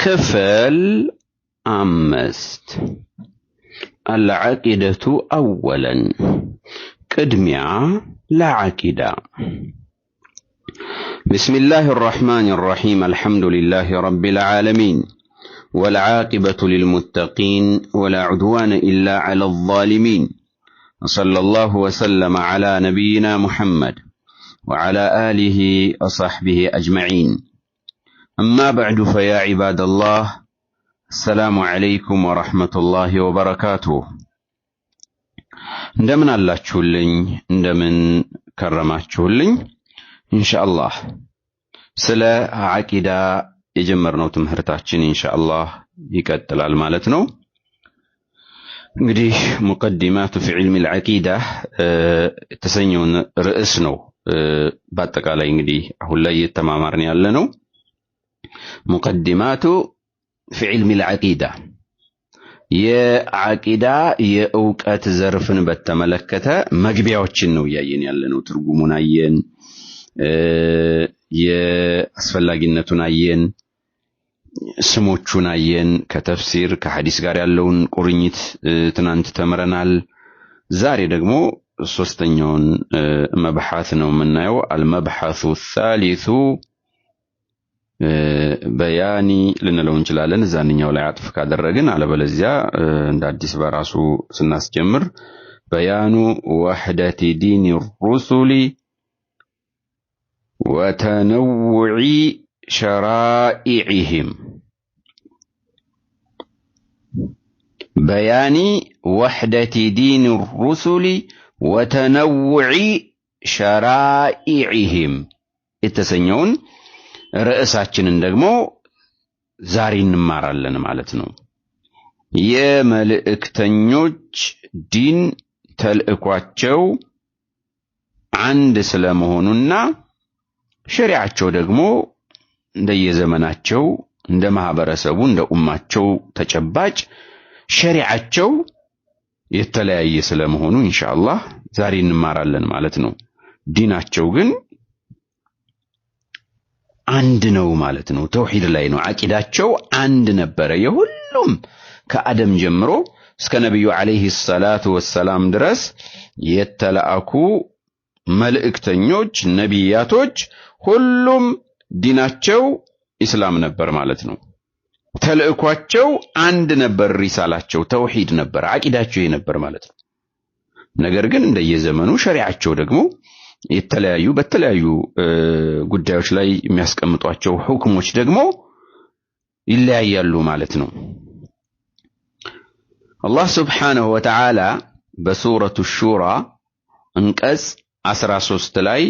ክፍል 5 العقيدة أولا قدميا لعقيدة بسم الله الرحمن الرحيم الحمد لله رب العالمين والعاقبة للمتقين ولا عدوان إلا على الظالمين صلى الله وسلم على نبينا محمد وعلى آله وصحبه أجمعين أما بعد فيا عباد الله السلام عليكم ورحمة الله وبركاته እንደምን አላችሁልኝ እንደምን ከረማችሁልኝ ኢንሻአላህ ስለ አቂዳ የጀመርነው ትምህርታችን ኢንሻአላህ ይቀጥላል ማለት ነው እንግዲህ ሙቀዲማቱ في علم العقيدة ተሰኘውን ርዕስ ነው በአጠቃላይ እንግዲህ አሁን ላይ የተማማርን ያለነው مقدمات في علم العقيدة የዓቂዳ የእውቀት ዘርፍን በተመለከተ መግቢያዎችን ነው ያየን ያለነው ትርጉሙን አየን የአስፈላጊነቱን አየን ስሞቹን አየን ከተፍሲር ከሐዲስ ጋር ያለውን ቁርኝት ትናንት ተመረናል ዛሬ ደግሞ ሶስተኛውን መብሐት ነው የምናየው المبحث الثالث بياني لنلو እንችላለን እዛኛው ላይ አጥፍ ካደረግን አለበለዚያ እንደ አዲስ በራሱ ስናስጀምር بيان وحدة دين الرسل وتنوع شرائعهم بيان وحدة دين الرسل وتنوع شرائعهم የተሰኘውን ርዕሳችንን ደግሞ ዛሬ እንማራለን ማለት ነው የመልእክተኞች ዲን ተልእኳቸው አንድ ስለመሆኑና ሸሪዓቸው ደግሞ እንደየዘመናቸው እንደ ማህበረሰቡ እንደ ኡማቸው ተጨባጭ ሸሪዓቸው የተለያየ ስለመሆኑ ኢንሻአላህ ዛሬ እንማራለን ማለት ነው ዲናቸው ግን አንድ ነው ማለት ነው ተውሂድ ላይ ነው አቂዳቸው አንድ ነበር የሁሉም ከአደም ጀምሮ እስከ ነብዩ አለይሂ ሰላቱ ወሰላም ድረስ የተላኩ መልእክተኞች ነቢያቶች ሁሉም ዲናቸው እስላም ነበር ማለት ነው ተልእኳቸው አንድ ነበር ሪሳላቸው ተውሂድ ነበር አቂዳቸው ነበር ማለት ነው ነገር ግን እንደየዘመኑ ሸሪዓቸው ደግሞ የተለያዩ በተለያዩ ጉዳዮች ላይ የሚያስቀምጧቸው ሁክሞች ደግሞ ይለያያሉ ማለት ነው አላህ Subhanahu Wa Ta'ala በሱረቱ ሹራ አንቀጽ 13 ላይ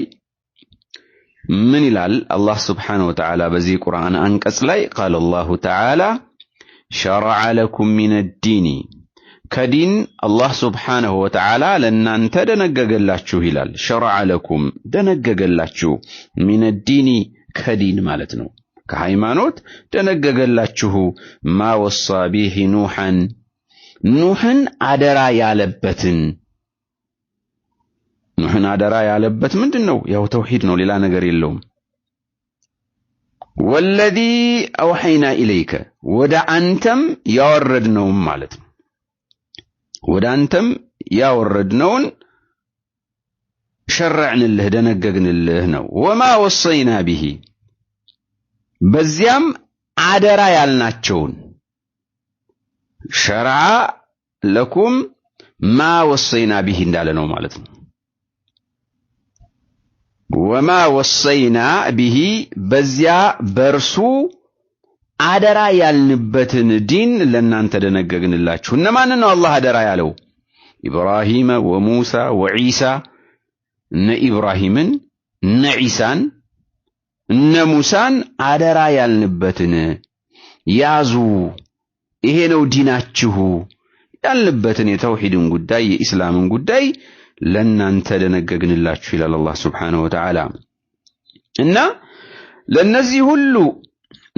ምን ይላል አላህ Subhanahu Wa Ta'ala በዚህ ቁርአን አንቀጽ ላይ قال الله تعالى شرع لكم من الدين ከዲን አላህ Subhanahu Wa Ta'ala ለእናንተ ደነገገላችሁ ይላል شرع لكم ደነገገላችሁ من الدين ከዲን ማለት ነው ከሃይማኖት ደነገገላችሁ ما وصى به ኑህን አደራ ያለበት ምንድነው ያው ተውሂድ ነው ሌላ ነገር የለውም والذي اوحينا اليك ወደ አንተም ያወረድነው ማለት ነው ወደ አንተም ያወረድነውን ሸርዕንልህ ደነገግንልህ ነው وما وصينا به በዚያም አደራ ያልናቸውን شرع لكم ما وصينا به እንዳለ ነው ማለት ነው وما وصينا به በዚያ በርሱ አደራ ያልንበትን ዲን ለእናንተ ደነገግንላችሁ እነማን ነው አላህ አደራ ያለው ኢብራሂም ወሙሳ ወኢሳ ኢብራሂምን ኢሳን ሙሳን አደራ ያልንበትን ያዙ ይሄ ነው ዲናችሁ ያልንበትን የተውሂድን ጉዳይ የኢስላምን ጉዳይ ለእናንተ ደነገግንላችሁ ይላል አላህ Subhanahu Wa Ta'ala እና ለነዚህ ሁሉ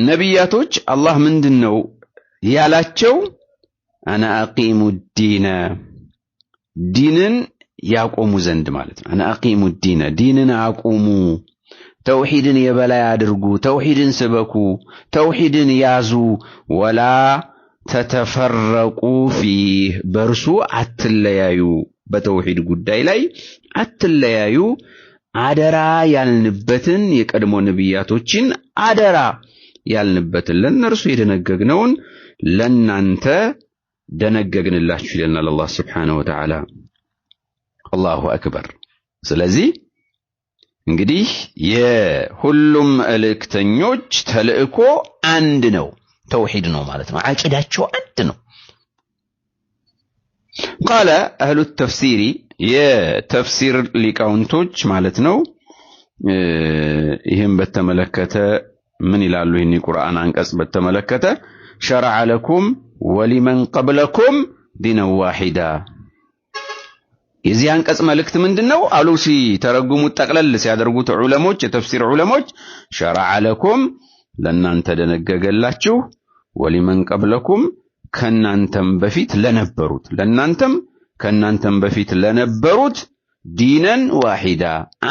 ነቢያቶች አላህ ምንድነው ያላቸው አና አቂሙ ዲንን ያቆሙ ዘንድ ማለት ነው አና አቂሙ ዲንን አቁሙ ተውሂድን የበላይ አድርጉ ተውሂድን ስበኩ ተውሂድን ያዙ ወላ ተተፈረቁ ፊህ በርሱ አትለያዩ በተውሂድ ጉዳይ ላይ አትለያዩ አደራ ያልንበትን የቀድሞ ነብያቶችን አደራ ያልንበትን ለነርሱ የደነገግነውን ለናንተ ደነገግንላችሁ ይለናል አላህ Subhanahu Wa Ta'ala አላሁ አክበር ስለዚህ እንግዲህ የሁሉም መልእክተኞች ተልእኮ አንድ ነው ተውሂድ ነው ማለት ነው አቂዳቸው አንድ ነው قال اهل التفسير የተፍሲር ሊቃውንቶች ማለት ነው ይሄን በተመለከተ ምን ይላሉ ይሄን ቁርአን አንቀጽ በተመለከተ شرع لكم ولمن قبلكم دين واحد የዚህ አንቀጽ መልእክት ምንድነው አሉሲ ተረጉሙት ጠቅለል ሲያደርጉት ዑለሞች የተፍሲር ዑለሞች شرع لكم ለናንተ ደነገገላችሁ ولمن قبلكم ከናንተም በፊት ለነበሩት ለናንተም ከናንተም በፊት ለነበሩት ዲነን ዋሂዳ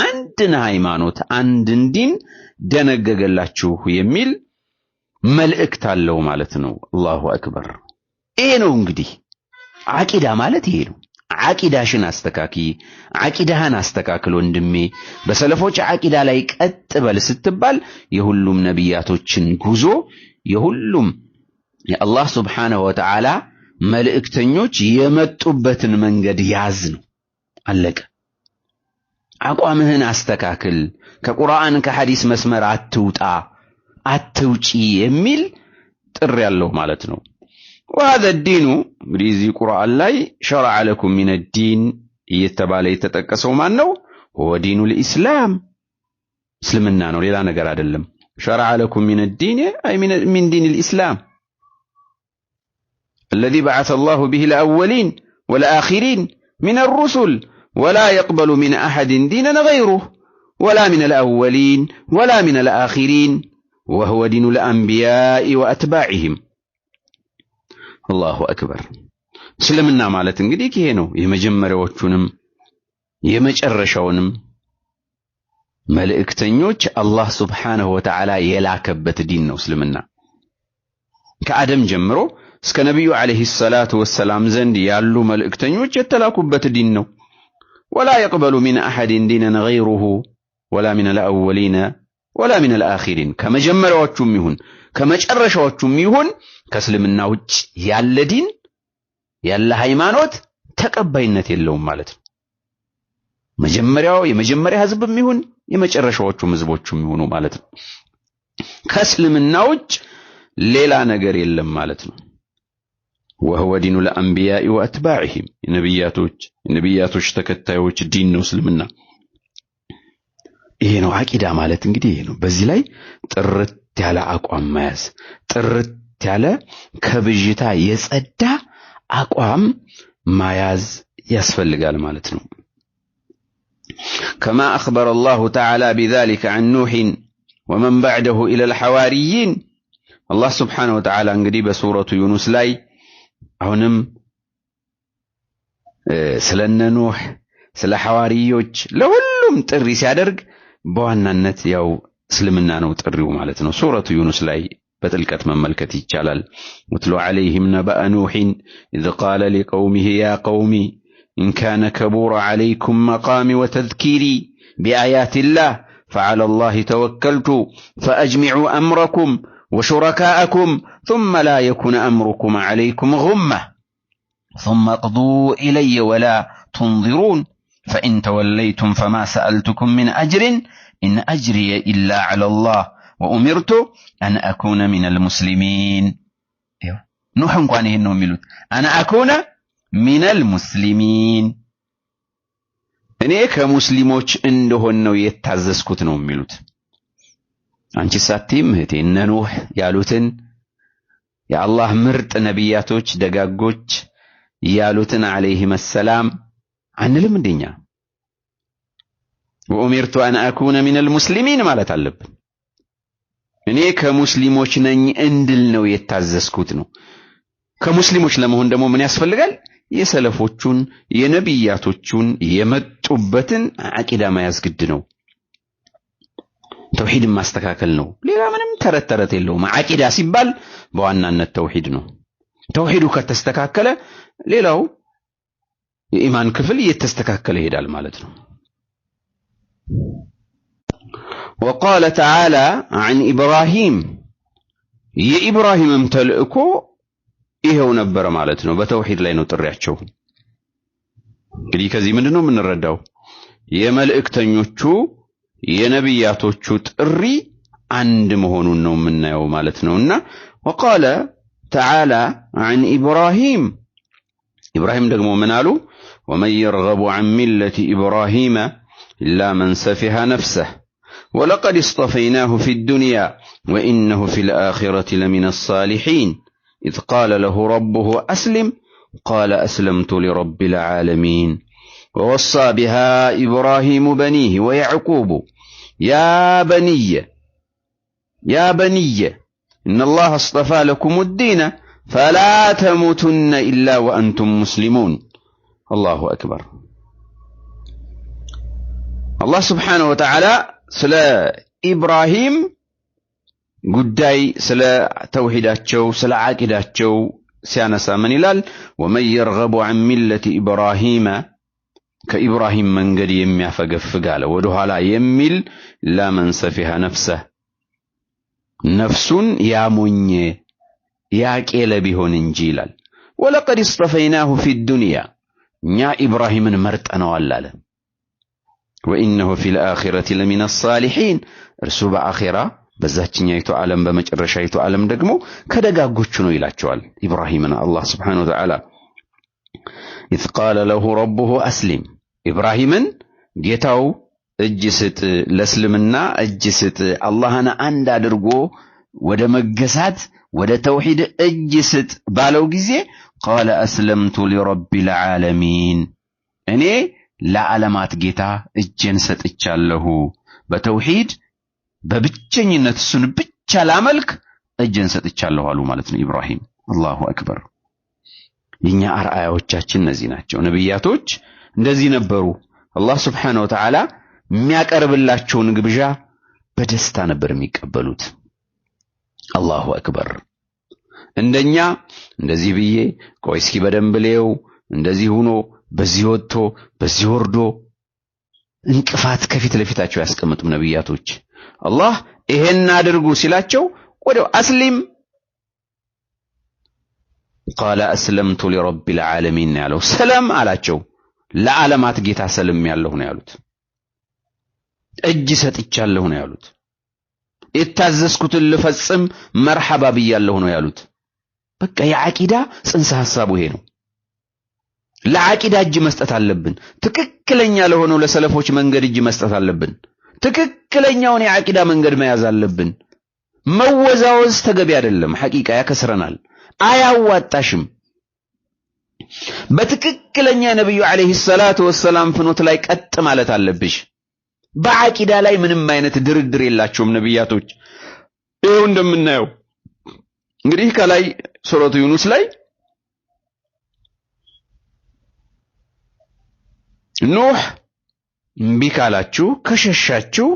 አንድን ሃይማኖት አንድን ዲን ደነገገላችሁ የሚል መልእክት አለው ማለት ነው አላሁ አክበር ይሄ ነው እንግዲህ አቂዳ ማለት ይሄ ነው አቂዳሽን አስተካኪ አቂዳህን አስተካክል ወንድሜ በሰለፎች አቂዳ ላይ ቀጥ በል ስትባል የሁሉም ነብያቶችን ጉዞ የሁሉም የአላህ Subhanahu Wa Ta'ala መልእክተኞች የመጡበትን መንገድ ያዝ ነው አለቀ አቋምህን አስተካክል ከቁርአን ከሐዲስ መስመር አትውጣ አትውጪ የሚል ጥሪ ያለው ማለት ነው وهذا الدين بذي قرآن لاي شرع لكم من الدين يتبالي يتتقسوا مانو هو دين الإسلام اسلمنا نو ليلا نقر عدلم شرع لكم من الدين أي من دين الإسلام الذي بعث الله به الأولين والآخرين من الرسل ولا يقبل من أحد دينا غيره ولا من الأولين ولا من الآخرين وهو دين الأنبياء وأتباعهم الله أكبر سلمنا مالت እንግዲህ ይሄ ነው የመጀመሪያዎቹንም የመጨረሻውንም መልእክተኞች አላህ Subhanahu Wa Ta'ala የላከበት ዲን ነው እስልምና ከአደም ጀምሮ እስከ ነብዩ አለይሂ ሰላቱ ወሰለም ዘንድ ያሉ መልእክተኞች የተላኩበት ዲን ነው ولا يقبل من أحد دينا غيره ولا من الأولين ولا من الآخرين كما جمرواچوم ይሁን ከመጨረሻዎቹም ይሁን ከእስልምና ውጭ ያለ ዲን ያለ ሃይማኖት ተቀባይነት የለውም ማለት ነው የመጀመሪያ ህዝብም ይሁን የመጨረሻዎቹም ህዝቦችም ይሁኑ ማለት ነው ከእስልምና ውጭ ሌላ ነገር የለም ማለት ነው وهو دين الأنبياء وأتباعهم ነብያቶች ተከታዮች ዲን ነው እስልምና ይሄ ነው አቂዳ ማለት እንግዲህ ይሄ ነው በዚህ ላይ ጥርት ያለ አቋም መያዝ ጥርት ያለ ከብጅታ የጸዳ አቋም መያዝ ያስፈልጋል ማለት ነው كما أخبر الله تعالى بذلك عن نوح ومن بعده إلى الحواريين الله سبحانه وتعالى እንግዲህ በሱረቱ ዩኑስ ላይ አሁንም ስለነ ኑህ ስለ ሐዋሪዮች ለሁሉም ጥሪ ሲያደርግ በዋናነት ያው እስልምና ነው ጥሪው ማለት ነው ሱረቱ ዩኑስ ላይ በጥልቀት መመልከት ይቻላል ወትሉ عليهم نبأ نوح إذ قال لقومه يا قوم إن كان كبور عليكم مقامي وتذكيري بآيات الله فعلى الله توكلت فأجمعوا أمركم وشركاءكم ثم لا يكن أمركم عليكم غمة ثم اقضوا إلي ولا تنظرون فإن توليتم فما سألتكم من أجر إن أجري إلا على الله وأمرت أن أكون من المسلمين نوح انقوانه إنهم يلوت أنا أكون من المسلمين أني كمسلموش إنه يتعززكوت نوم يلوت አንቺ ሳትም እህቴ እነ ኑህ ያሉትን የአላህ ምርጥ ነብያቶች ደጋጎች ያሉትን አለይሂም ሰላም አንልም እንደኛ ወኡሚርቱ አን አኩነ ሚነል ሙስሊሚን ማለት አለብን እኔ ከሙስሊሞች ነኝ እንድል ነው የታዘዝኩት ነው ከሙስሊሞች ለመሆን ደግሞ ምን ያስፈልጋል የሰለፎቹን የነብያቶቹን የመጡበትን አቂዳ መያዝ ግድ ነው ተውሂድን ማስተካከል ነው ሌላ ምንም ተረተረት የለውም አቂዳ ሲባል በዋናነት ተውሂድ ነው ተውሂዱ ከተስተካከለ ሌላው የኢማን ክፍል እየተስተካከለ ይሄዳል ማለት ነው وقال تعالى عن إبراهيم የኢብራሂምም ተልእኮ ይሄው ነበር ማለት ነው በተውሂድ ላይ ነው ጥሪያቸው እንግዲህ ከዚህ ምንድነው የምንረዳው የመልእክተኞቹ የነብያቶቹ ጥሪ አንድ መሆኑን ነው የምናየው ማለት ነውና وقال تعالى عن إبراهيم إبراهيم ደግሞ ምን አሉ ومن يرغب عن ملة إبراهيم إلا من سفه نفسه ولقد اصطفيناه في الدنيا وإنه في الآخرة لمن الصالحين إذ قال له ربه أسلم قال أسلمت لرب العالمين ووصى بها إبراهيم بنيه ويعقوب يا بني إن الله اصطفى لكم الدين فلا تموتن إلا وأنتم مسلمون الله أكبر الله سبحانه وتعالى سلا إبراهيم قداي سلا توحيداتشو سلا عاقداتشو سيانسا من إلال ومن يرغب عن ملة إبراهيم كإبراهيم من قد يمي فقال ودوها لا يميل لا من سفها نفسه نفس يا مني يا كيل بهون انجيلال ولقد اصطفيناه في الدنيا يا إبراهيم مرت أنا والله وإنه في الآخرة لمن الصالحين رسوب آخرة بزاتشنيتو عالم بمجرشيتو عالم دقمو كدقاقوش نو إلاتشوال إبراهيمنا الله سبحانه وتعالى إذ قال له ربه أسلم إبراهيمن جيتاو اجست لسلمنا اجست الله أنا عند درقو ودا مقسات ودا توحيد اجست بالو جزي قال أسلمت لرب العالمين يعني لا علامات جيتا اجنست اتشالله بتوحيد ببتشنينت السن بتشال ملك اجنست اتشالله على مالتنا إبراهيم الله أكبر የኛ አርአያዎቻችን እነዚህ ናቸው ነብያቶች እንደዚህ ነበሩ አላህ Subhanahu Wa Ta'ala የሚያቀርብላቸውን ግብዣ በደስታ ነበር የሚቀበሉት አላሁ አክበር እንደኛ እንደዚህ ብዬ ቆይ እስኪ በደንብ ሌው እንደዚህ ሆኖ በዚህ ወጥቶ በዚህ ወርዶ እንቅፋት ከፊት ለፊታቸው ያስቀምጡም ነብያቶች አላህ ይሄን አድርጉ ሲላቸው ወዲያው አስሊም قال أسلمت لرب العالمين ያለው ሰላም አላቸው ለዓለማት ጌታ ሰለም ያለው ነው ያሉት እጅ ሰጥቻለሁ ነው ያሉት የታዘዝኩትን ልፈጽም መርሐባ ብያለሁ ነው ያሉት በቃ የአቂዳ ጽንሰ ሐሳቡ ይሄ ነው ለአቂዳ እጅ መስጠት አለብን ትክክለኛ ለሆነው ለሰለፎች መንገድ እጅ መስጠት አለብን ትክክለኛውን የአቂዳ መንገድ መያዝ አለብን መወዛወዝ ተገቢ አይደለም ሐቂቃ ያከስረናል አያዋጣሽም በትክክለኛ ነብዩ አለይሂ ሰላቱ ወሰለም ፍኖት ላይ ቀጥ ማለት አለብሽ በአቂዳ ላይ ምንም አይነት ድርድር የላቸውም ነብያቶች ይሄው እንደምናየው እንግዲህ ከላይ ሱረቱ ዩኑስ ላይ ኑህ ቢካላችሁ ከሸሻችሁ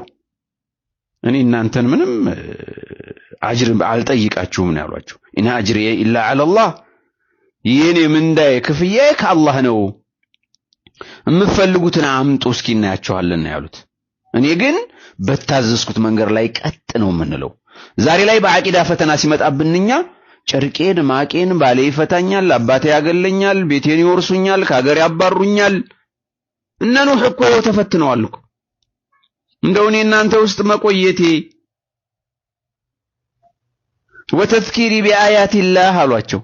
እኔ እናንተን ምንም አጅር አልጠይቃችሁም ነው ያሏችሁ ኢነ አጅሪየ ኢላ ዐለላህ የኔ ምንዳዬ ክፍያዬ ከአላህ ነው የምትፈልጉትን አምጡ እስኪ እናያችኋለን ያሉት እኔ ግን በታዘዝኩት መንገድ ላይ ቀጥ ነው ምንለው ዛሬ ላይ በአቂዳ ፈተና ሲመጣብንኛ ጨርቄን ማቄን ባሌ ይፈታኛል አባቴ ያገለኛል ቤቴን ይወርሱኛል ከሀገር ያባሩኛል እነ ኑህ እኮ ተፈትነዋል እኮ እንደው እኔ እናንተ ውስጥ መቆየቴ ወተዝኪሪ ቢአያት الله አሏቸው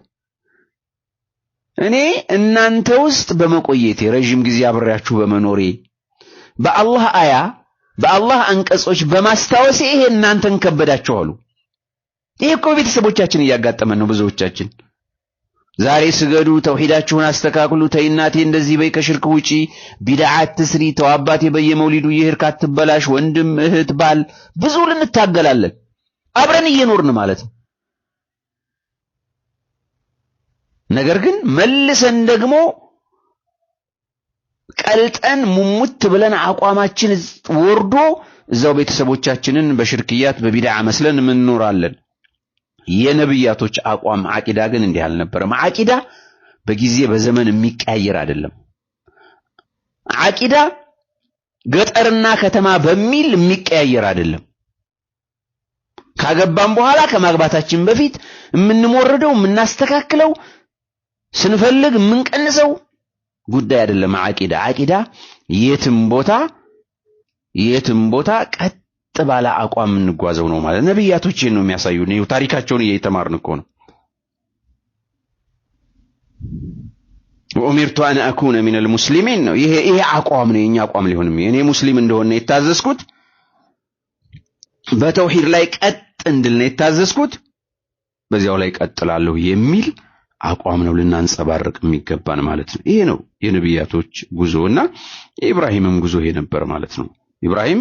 እኔ እናንተ ውስጥ በመቆየቴ ረጅም ጊዜ አብሬያችሁ በመኖሬ በአላህ አያ በአላህ አንቀጾች በማስታወሴ ይሄ እናንተን ከበዳችሁ አሉ ይሄ እኮ ቤተሰቦቻችን እያጋጠመን ነው ብዙዎቻችን ዛሬ ስገዱ ተውሂዳችሁን አስተካክሉ ተይናቴ እንደዚህ በይ ከሽርክ ውጪ ቢድዓት ትስሪ ተዋባቴ በየመውሊዱ ይሄር ካትበላሽ ወንድም እህት ባል ብዙ ልንታገላለን አብረን እየኖርን ማለት ነው ነገር ግን መልሰን ደግሞ ቀልጠን ሙሙት ብለን አቋማችን ወርዶ እዛው ቤተሰቦቻችንን በሽርክያት በቢድዓ መስለን ምን ኖራለን የነብያቶች አቋም አቂዳ ግን እንዲህ አልነበረም አቂዳ በጊዜ በዘመን የሚቀያየር አይደለም አቂዳ ገጠርና ከተማ በሚል የሚቀያየር አይደለም ካገባን በኋላ ከማግባታችን በፊት የምንሞርደው የምናስተካክለው ስንፈልግ የምንቀንሰው ጉዳይ አይደለም አቂዳ የትም ቦታ ቀጥ ባለ አቋም እንጓዘው ነው ማለት ነብያቶች ነው የሚያሳዩን ነው ታሪካቸውን እየተማርን እኮ ነው ወኡሚርቱ አን አኩነ ሚነል ሙስሊሚን ነው ይሄ አቋም ነው የኛ አቋም ሊሆንም እኔ ሙስሊም እንደሆነ የታዘዝኩት በተውሂድ ላይ ቀጥ እንድል ነው የታዘዝኩት በዚያው ላይ ቀጥላለሁ የሚል አቋም ነው ልናንጸባርቅ የሚገባን ማለት ነው ይሄ ነው የነብያቶች ጉዞና የኢብራሂምም ጉዞ ይሄ ነበር ማለት ነው ኢብራሂም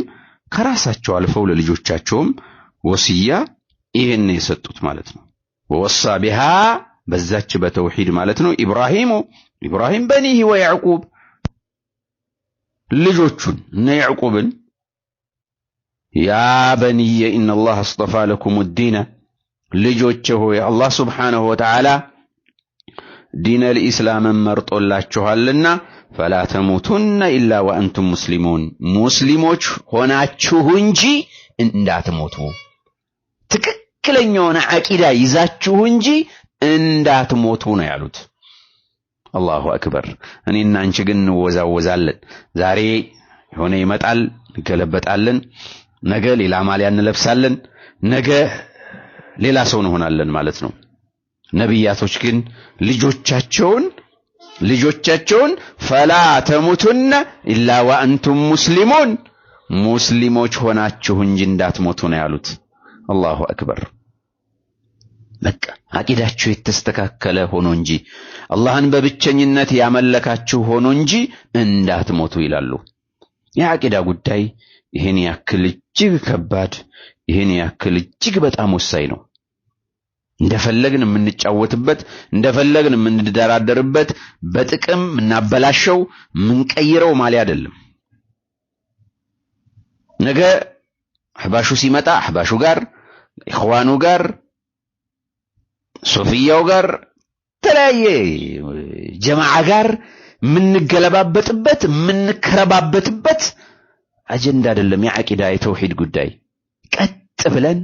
ከራሳቸው አልፈው ለልጆቻቸውም ወሲያ ይሄን የሰጡት ማለት ነው ወወሳ ቢሃ በዛች በተውሂድ ማለት ነው ኢብራሂም በኒህ ወያዕቁብ ልጆቹን እነ ያዕቁብን ያ በኒየ ኢነላህ አስጠፋ ለኩም الدين ልጆቼ ሆይ አላህ Subhanahu Wa Ta'ala ዲን الاسلام መርጦላችኋልና فلا تموتن الا وانتم مسلمون ሙስሊሞች ሆናችሁ እንጂ እንዳትሞቱ ትክክለኛውን አቂዳ ይዛችሁ እንጂ እንዳትሞቱ ነው ያሉት አላሁ አክበር እኔና አንቺ ግን እንወዛወዛለን ዛሬ ሆነ ይመጣል ገለበጣለን ነገ ሌላ ማሊያ እንለብሳለን ነገ ሌላ ሰው እንሆናለን ማለት ነው ነብያቶች ግን ልጆቻቸውን فلا تموتن الا وانتم مسلمون ሙስሊሞች ሆናችሁ እንጂ እንዳትሞቱ ነው ያሉት አላሁ አክበር በቃ አቂዳችሁ የተስተካከለ ሆኖ እንጂ አላህን በብቸኝነት ያመለካችሁ ሆኖ እንጂ እንዳትሞቱ ይላሉ የአቂዳ ጉዳይ ይሄን ያክል እጅግ ከባድ ይሄን ያክል እጅግ በጣም ወሳኝ ነው እንደፈለግን የምንጫወትበት እንደፈለግን የምንደራደርበት በጥቅም እናበላሸው ምንቀይረው ማለት አይደለም ነገ አህባሹ ሲመጣ አህባሹ ጋር ኢኽዋኑ ጋር ሶፊያው ጋር ተለያየ ጀማዓ ጋር ምንገለባበጥበት ምንከረባበትበት አጀንዳ አይደለም የአቂዳ የተውሂድ ጉዳይ ቀጥ ብለን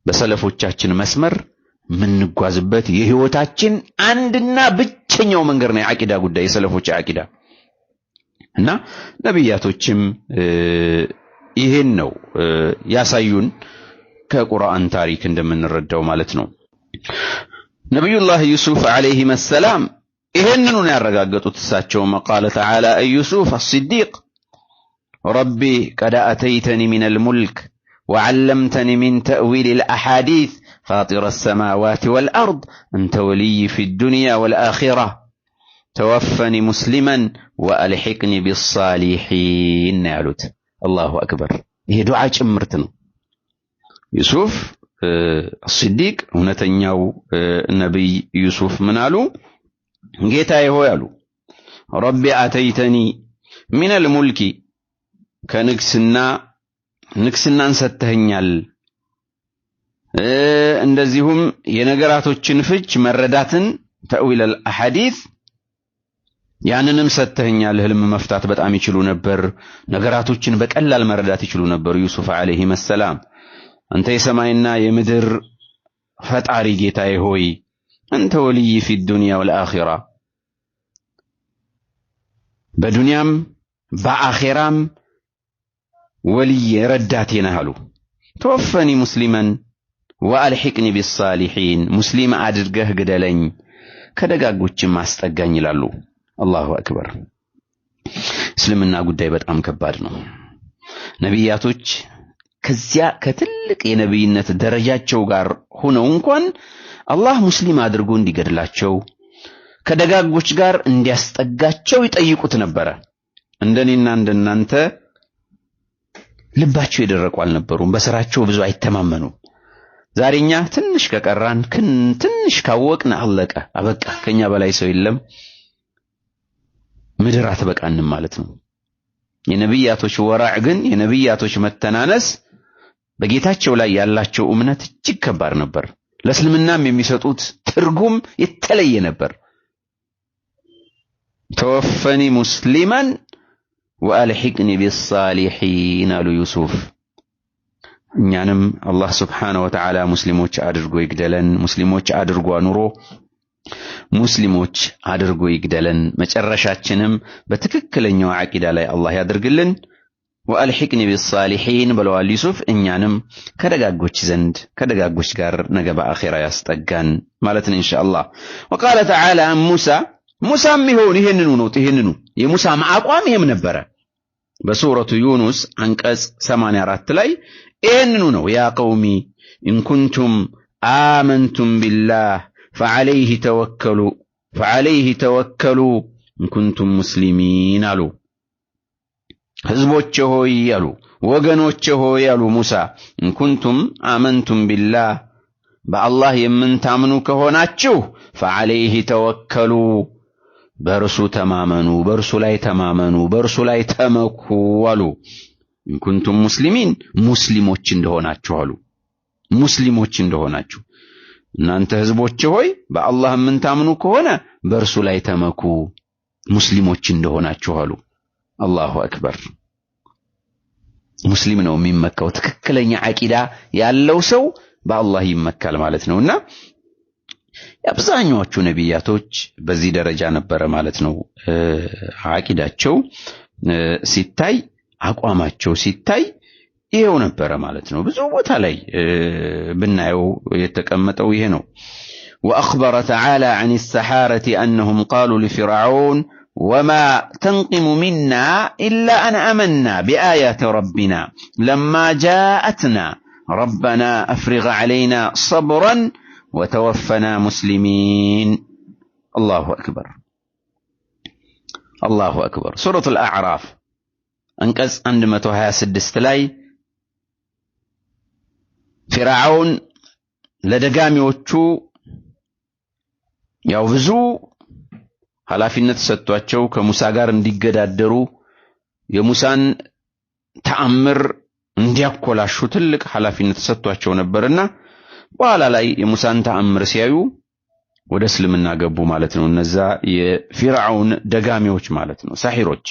በሰለፎቻችን መስመር ምንጓዝበት የህይወታችን አንድና ብቸኛው መንገድ ነው የአቂዳ ጉዳይ የሰለፎች አቂዳ እና ነብያቶችም ይሄን ነው ያሳዩን ከቁርአን ታሪክ እንደምንረዳው ማለት ነው ነብዩላህ ዩሱፍ አለይሂ ሰላም ይሄንኑ ነው ያረጋገጡት እሳቸው መቃለ ተዓላ አዩሱፍ الصديق ربي قد أتيتني من الملك وعلمتني من تأويل الأحاديث فاطر السماوات والأرض أنت ولي في الدنيا والآخرة توفني مسلما وألحقني بالصالحين يعلوت الله أكبر هي دعاء جمرتنا يوسف الصديق እውነተኛው ነብይ ዩሱፍ ምን አሉ ጌታዬ ሆይ አሉ ረቢ አተይተኒ من الملك ንግስናን ሰተኸኛል እንደዚሁም የነገራቶችን ፍች መረዳትን ተእዊል الأحاديث ያንንም ሰተኸኛል ህልም መፍታት በጣም ይችሉ ነበር ነገራቶችን በቀላል መረዳት ይችሉ ነበር ዩሱፍ አለይሂ ሰላም አንተ የሰማይና የምድር ፈጣሪ ጌታዬ ሆይ አንተ ወልይ في الدنيا والآخرة በዱንያም በአኺራም ወልይ ረዳቴ ነህ አሉ ተወፈኒ ሙስሊማን وألحقني بالصالحين مسلم አድርገህ ግደለኝ ከደጋጎችም አስጠጋኝ ይላሉ አላሁ አክበር እስልምና ጉዳይ በጣም ከባድ ነው ነብያቶች ከዚያ ከትልቅ የነብይነት ደረጃቸው ጋር ሆነው እንኳን አላህ ሙስሊም አድርጎ እንዲገድላቸው ከደጋጎች ጋር እንዲያስጠጋቸው ይጠይቁት ነበር እንደኔና እንደናንተ ልባቸው ይደረቁ አልነበሩም በስራቸው ብዙ አይተማመኑም ዛሬኛ ትንሽ ከቀራን ትንሽ ካወቅን አለቀ አበቃ ከኛ በላይ ሰው የለም ምድር አትበቃንም ማለት ነው የነብያቶች ወራዕ ግን የነብያቶች መተናነስ በጌታቸው ላይ ያላቸው እምነት እጅግ ከባድ ነበር። ለእስልምናም የሚሰጡት ትርጉም የተለየ ነበር። ተወፈኒ ሙስሊማን ወአልሂቅኒ ቢሳሊሒን አሉ ዩሱፍ። እኛንም አላህ ስብሓነሁ ወተዓላ ሙስሊሞች አድርጎ ይግደለን፣ ሙስሊሞች አድርጎ አኑሮ ሙስሊሞች አድርጎ ይግደለን፣ መጨረሻችንም በትክክለኛው አቂዳ ላይ አላህ ያድርግልን። ወአልሂቅኒ ቢሳሊሒን ብለዋል ዩሱፍ። እኛንም ከደጋጎች ዘንድ ከደጋጎች ጋር ነገ በአኺራ ያስጠጋን ማለት ነው ኢንሻአላህ። ወቃለ ተዓላ ሙሳም ይሁን ይሄንኑ የሙሳ አቋም ይሄም ነበረ። በሱረቱ ዩኑስ አንቀጽ 84 ላይ ይሄንኑ ነው። ያ ቀውሚ ኢን ኩንቱም አመንቱም ቢላህ ፈዐለይሂ ተወከሉ ኢን ኩንቱም ሙስሊሚን አሉ። ህዝቦቼ ሆይ አሉ፣ ወገኖቼ ሆይ አሉ ሙሳ ኢን ኩንቱም አመንቱም ቢላህ በአላህ የምንታምኑ ከሆናችሁ ፈዐለይሂ ተወከሉ በእርሱ ተማመኑ፣ በእርሱ ላይ ተማመኑ፣ በእርሱ ላይ ተመኩ አሉ። ኢን ኩንቱም ሙስሊሚን ሙስሊሞች እንደሆናችሁ አሉ። ሙስሊሞች እንደሆናችሁ እናንተ ህዝቦች ሆይ በአላህ የምንታምኑ ከሆነ በእርሱ ላይ ተመኩ፣ ሙስሊሞች እንደሆናችሁ አሉ። አላሁ አክበር። ሙስሊም ነው የሚመካው። ትክክለኛ አቂዳ ያለው ሰው በአላህ ይመካል ማለት ነውና አብዛኛዎቹ ነብያቶች በዚህ ደረጃ ነበረ ማለት ነው። አቂዳቸው ሲታይ አቋማቸው ሲታይ ይሄው ነበረ ማለት ነው። ብዙ ቦታ ላይ ብናየው የተቀመጠው ይሄ ነው። وأخبر تعالى عن السحارة أنهم قالوا لفرعون وما تنقم منا إلا أن آمنا بآيات ربنا لما جاءتنا ربنا أفرغ علينا صبرا وتوفنا مسلمين. الله أكبر الله أكبر. سورة الأعراف أنقذ 126 ላይ فرعون ለደጋሚዎቹ ያው ብዙ ኃላፊነት ሰጥቷቸው ከሙሳ ጋር እንዲገዳደሩ የሙሳን ተአምር እንዲያኮላሹ ትልቅ ኃላፊነት ሰጥቷቸው ነበርና በኋላ ላይ የሙሳን ተአምር ሲያዩ ወደ እስልምና ገቡ ማለት ነው። እነዛ የፊርዓውን ደጋሚዎች ማለት ነው፣ ሳሂሮች።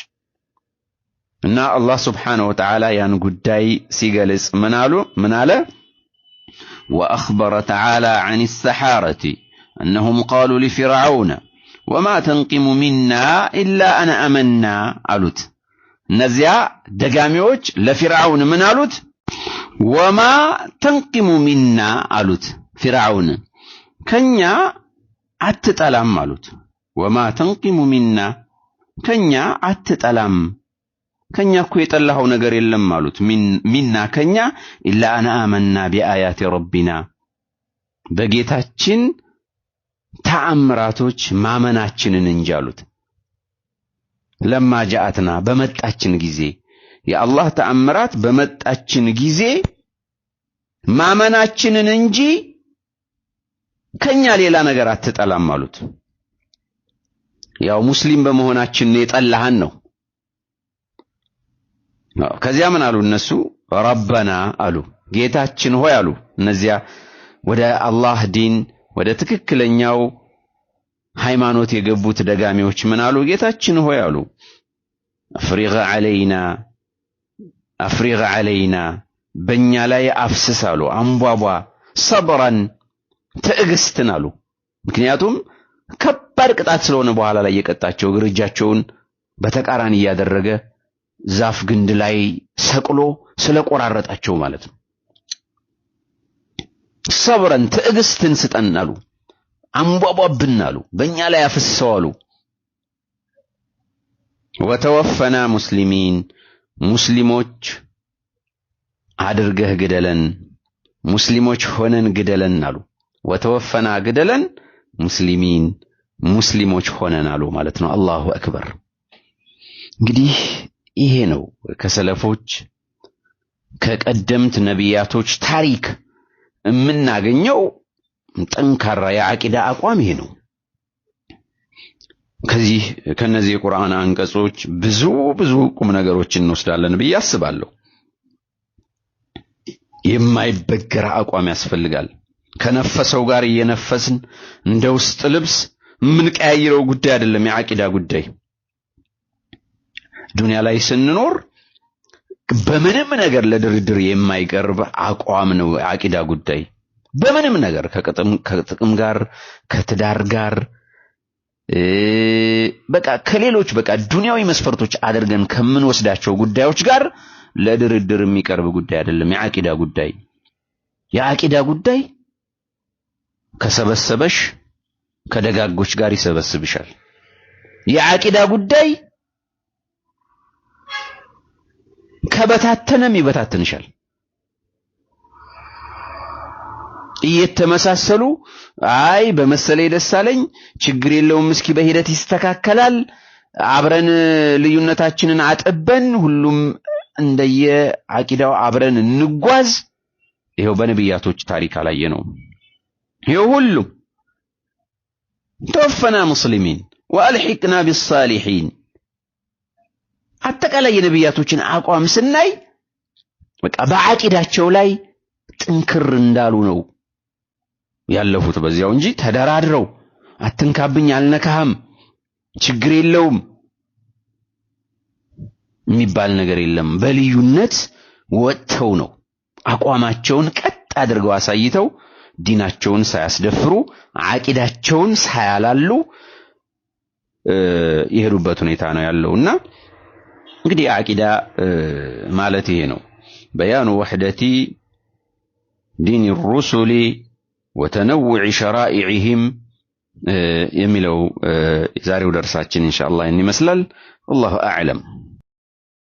እና አላህ Subhanahu Wa Ta'ala ያን ጉዳይ ሲገልጽ ምን አለ? وأخبر تعالى عن السحارة أنهم قالوا لفرعون وما تنقم منا إلا أن آمنا አሉት። እነዚያ ደጋሚዎች ለፊርዓውን ምን አሉት? وما تنقم منا አሉት። ፊርዓውን ከኛ አትጠላም አሉት። وما تنقم منا ከኛ አትጠላም፣ ከኛ እኮ የጠላኸው ነገር የለም አሉት። ሚና ከኛ ኢላ አና አመና ቢአያቲ ረቢና በጌታችን ተአምራቶች ማመናችንን እንጂ አሉት። ለማ ጃአትና በመጣችን ጊዜ የአላህ ተአምራት በመጣችን ጊዜ ማመናችንን እንጂ ከኛ ሌላ ነገር አትጠላም አሉት። ያው ሙስሊም በመሆናችን የጠላህን ነው። ከዚያ ምን አሉ እነሱ? ረበና አሉ፣ ጌታችን ሆይ አሉ። እነዚያ ወደ አላህ ዲን ወደ ትክክለኛው ሃይማኖት የገቡት ደጋሚዎች ምን አሉ? ጌታችን ሆይ አሉ፣ አፍሪግ ዐለይና በእኛ ላይ አፍስስ አሉ፣ አንቧቧ፣ ሰብራን ትዕግስትን አሉ። ምክንያቱም ከባድ ቅጣት ስለሆነ በኋላ ላይ የቀጣቸው እጃቸውን በተቃራኒ ያደረገ ዛፍ ግንድ ላይ ሰቅሎ ስለቆራረጣቸው ማለት ነው። ሰብረን ትዕግስትን ስጠን አሉ፣ አንቧቧብን አሉ፣ በእኛ ላይ አፍስሰው አሉ። ወተወፈና ሙስሊሚን ሙስሊሞች አድርገህ ግደለን፣ ሙስሊሞች ሆነን ግደለን አሉ። ወተወፈና ግደለን ሙስሊሚን ሙስሊሞች ሆነን አሉ ማለት ነው። አላሁ አክበር። እንግዲህ ይሄ ነው ከሰለፎች ከቀደምት ነቢያቶች ታሪክ የምናገኘው ጠንካራ የአቂዳ አቋም ይሄ ነው። ከዚህ ከነዚህ የቁርአን አንቀጾች ብዙ ቁም ነገሮችን እንወስዳለን ብዬ አስባለሁ። የማይበገር አቋም ያስፈልጋል። ከነፈሰው ጋር እየነፈስን እንደ ውስጥ ልብስ ምን ቀያይረው ጉዳይ አይደለም የአቂዳ ጉዳይ። ዱንያ ላይ ስንኖር በምንም ነገር ለድርድር የማይቀርብ አቋም ነው አቂዳ ጉዳይ። በምንም ነገር ከጥቅም ጋር ከትዳር ጋር በቃ ከሌሎች በቃ ዱንያዊ መስፈርቶች አድርገን ከምንወስዳቸው ጉዳዮች ጋር ለድርድር የሚቀርብ ጉዳይ አይደለም የአቂዳ ጉዳይ። የአቂዳ ጉዳይ ከሰበሰበሽ ከደጋጎች ጋር ይሰበስብሻል። የአቂዳ ጉዳይ ከበታተነም ይበታተንሻል። እየተመሳሰሉ አይ በመሰለኝ ደሳለኝ ችግር የለውም እስኪ በሂደት ይስተካከላል አብረን ልዩነታችንን አጥበን ሁሉም እንደየ አቂዳው አብረን እንጓዝ። ይሄው በነብያቶች ታሪክ አላየ ነው። ይሄው ሁሉም ተወፈና ሙስሊሚን ወአልሂቅና ቢሳሊሒን አጠቃላይ የነብያቶችን አቋም ስናይ በቃ በአቂዳቸው ላይ ጥንክር እንዳሉ ነው ያለፉት በዚያው እንጂ ተደራድረው አትንካብኝ አልነካህም ችግር የለውም የሚባል ነገር የለም። በልዩነት ወጥተው ነው አቋማቸውን ቀጥ አድርገው አሳይተው ዲናቸውን ሳያስደፍሩ አቂዳቸውን ሳያላሉ ይሄዱበት ሁኔታ ነው ያለውና እንግዲህ አቂዳ ማለት ይሄ ነው። በያኑ ወህደቲ ዲን الرسل وتنوع شرائعهم የሚለው ዛሬው ደርሳችን ኢንሻአላህ ይመስላል። والله اعلم።